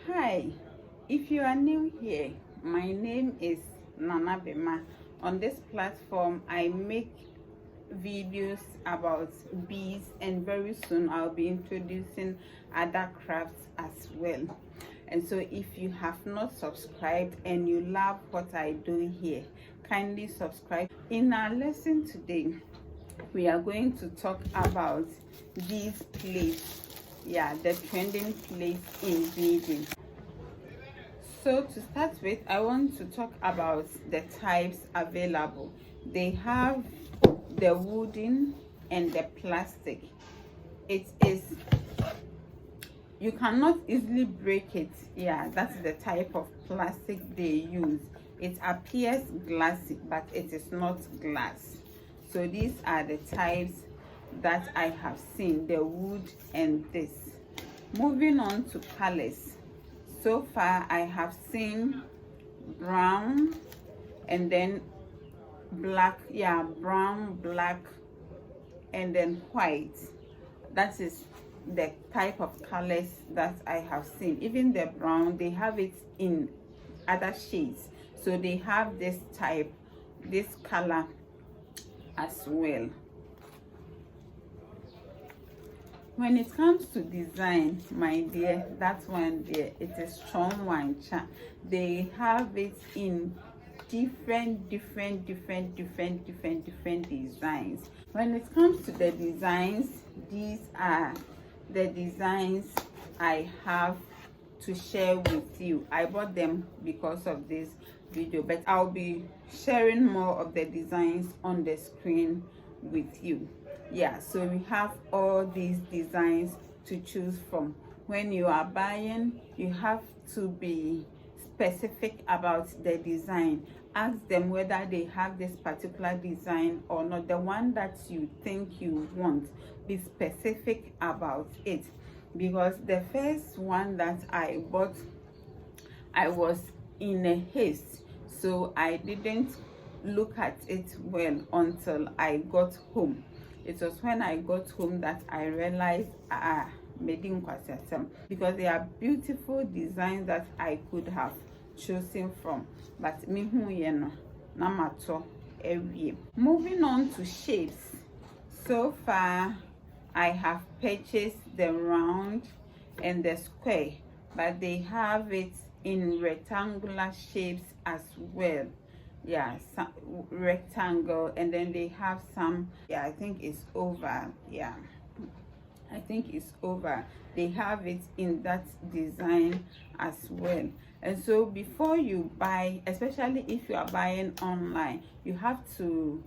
Hi, if you are new here, my name is Nana Bema. On this platform, I make videos about beads, and very soon I'll be introducing other crafts as well. And so if you have not subscribed and you love what I do here, kindly subscribe. In our lesson today, we are going to talk about these plates. Yeah, the trending plates in beading. So to start with, I want to talk about the types available. They have the wooden and the plastic. It is, you cannot easily break it. Yeah, that's the type of plastic they use. It appears glassy, but it is not glass. So these are the types that I have seen, the wood and this. Moving on to colors. So far I have seen brown and then black. Yeah, brown, black, and then white. That is the type of colors that I have seen. Even the brown, they have it in other shades. So they have this type, this color as well. When it comes to design, my dear, that one there, it is strong one. They have it in different designs. When it comes to the designs, these are the designs I have to share with you. I bought them because of this video, but I'll be sharing more of the designs on the screen with you. Yeah, so we have all these designs to choose from. When you are buying, you have to be specific about the design. Ask them whether they have this particular design or not. The one that you think you want, be specific about it. Because the first one that I bought, I was in a haste, so I didn't look at it well until I got home. It was when I got home that I realized because they are beautiful designs that I could have chosen from, but me moving on to shapes. So far I have purchased the round and the square, but they have it in rectangular shapes as well. Yeah, some rectangle, and then they have some, yeah, I think it's over. Yeah, I think it's over. They have it in that design as well. And so before you buy, especially if you are buying online, you have to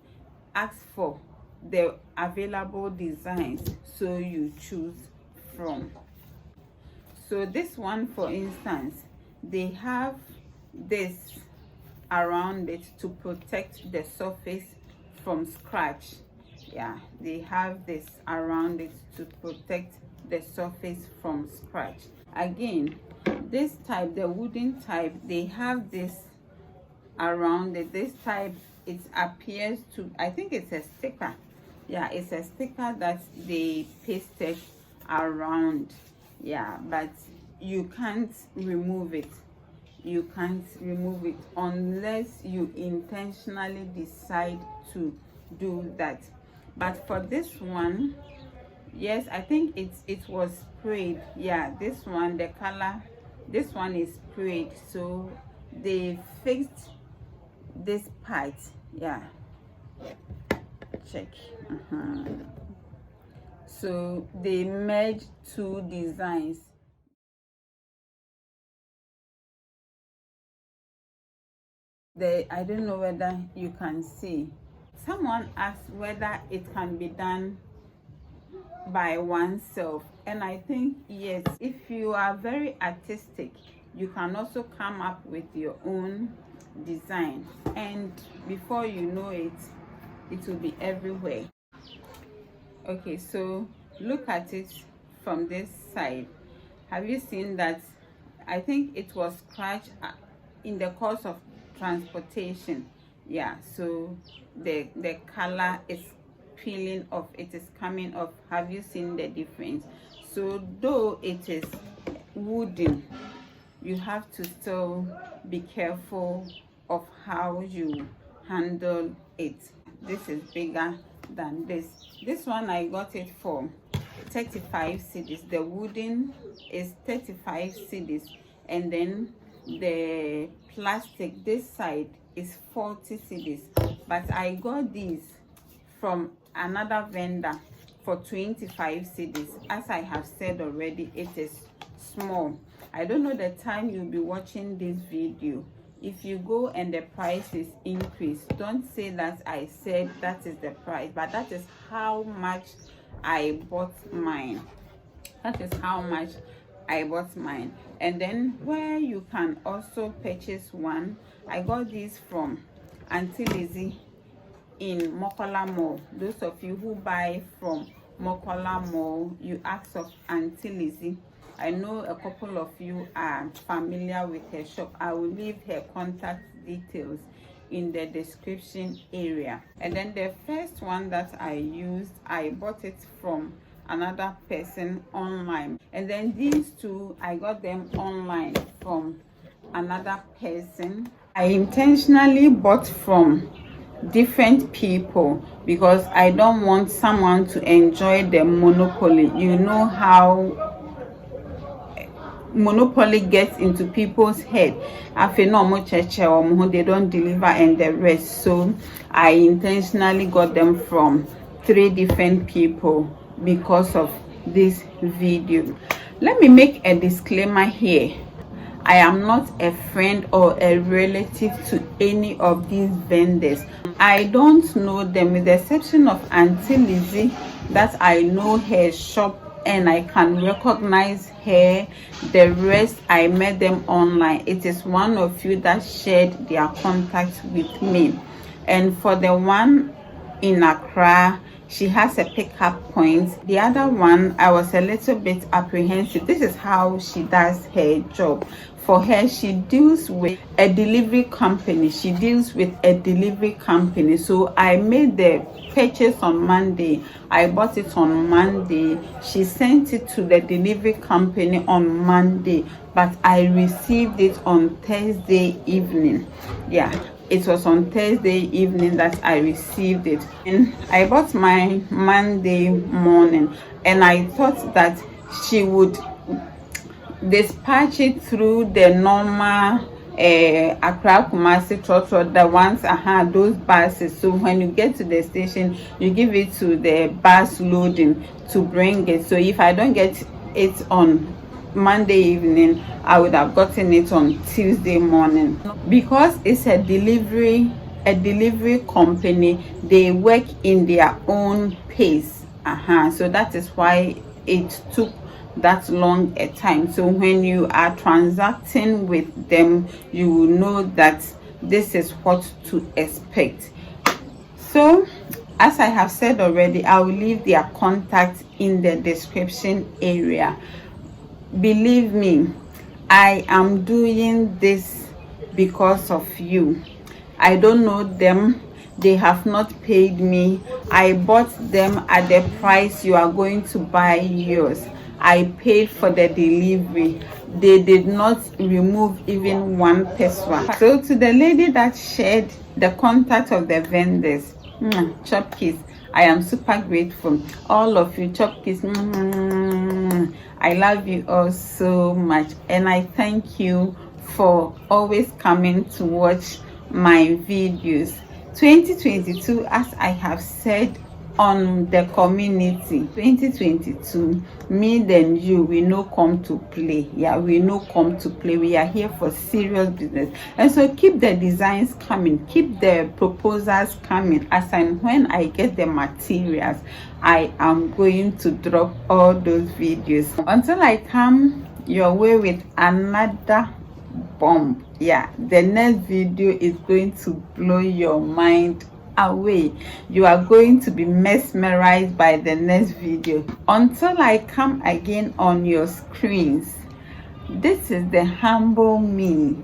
ask for the available designs so you choose from. So this one, for instance, they have this around it to protect the surface from scratch. Yeah, they have this around it to protect the surface from scratch. Again, this type, the wooden type, they have this around it. This type, it appears to, I think it's a sticker. Yeah, it's a sticker that they pasted around. Yeah, but you can't remove it. You can't remove it unless you intentionally decide to do that. But for this one, yes, I think it was sprayed. Yeah, this one, the color, this one is sprayed, so they fixed this part. Yeah, check. So they merged two designs. I don't know whether you can see. Someone asked whether it can be done by oneself, and I think yes. If you are very artistic, you can also come up with your own design, and before you know it, it will be everywhere. Okay, so look at it from this side. Have you seen that? I think it was scratched in the course of transportation. Yeah, so the color is peeling off, it is coming off. Have you seen the difference? So though it is wooden, you have to still be careful of how you handle it. This is bigger than this. This one I got it for 35 cedis. The wooden is 35 cedis, and then the plastic this side is 40 cedis. But I got these from another vendor for 25 cedis. As I have said already, it is small. I don't know the time you'll be watching this video. If you go and the price is increased, don't say that I said that is the price, but that is how much I bought mine. That is how much I bought mine. And then where you can also purchase one, I got these from Auntie Lizzie in Mokola Mall. Those of you who buy from Mokola Mall, you ask of Auntie Lizzie. I know a couple of you are familiar with her shop. I will leave her contact details in the description area. And then the first one that I used, I bought it from another person online. And then these two, I got them online from another person. I intentionally bought from different people because I don't want someone to enjoy the monopoly. You know how monopoly gets into people's head. They don't deliver and the rest. So I intentionally got them from 3 different people because of this video. Let me make a disclaimer here. I am not a friend or a relative to any of these vendors. I don't know them, with the exception of Auntie Lizzie, that I know her shop and I can recognize her. The rest, I met them online. It is one of you that shared their contact with me. And for the one in Accra, she has a pickup point. The other one, I was a little bit apprehensive. This is how she does her job. For her, she deals with a delivery company. So I made the purchase on Monday. I bought it on Monday. She sent it to the delivery company on Monday, but I received it on Thursday evening. Yeah, it was on Thursday evening that I received it. And I bought my Monday morning, and I thought that she would dispatch it through the normal Accra Kumasi Trotro, the ones those buses. So when you get to the station, you give it to the bus loading to bring it. So if I don't get it on Monday evening, I would have gotten it on Tuesday morning. Because it's a delivery company, they work in their own pace. So that is why it took that long a time. So when you are transacting with them, you will know that this is what to expect. So as I have said already, I will leave their contact in the description area. Believe me, I am doing this because of you. I don't know them. They have not paid me. I bought them at the price you are going to buy yours. I paid for the delivery. They did not remove even one peso. So to the lady that shared the contact of the vendors, chop kiss, I am super grateful. All of you, chop kiss, I love you all so much, and I thank you for always coming to watch my videos. 2022, as I have said on the community, 2022, me and you, we no come to play. Yeah, we no come to play. We are here for serious business. And so keep the designs coming, keep the proposals coming. As and when I get the materials, I am going to drop all those videos until I come your way with another bomb. Yeah, the next video is going to blow your mind away. You are going to be mesmerized by the next video. Until I come again on your screens, this is the humble me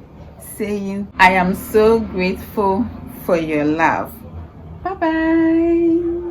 saying I am so grateful for your love. Bye bye.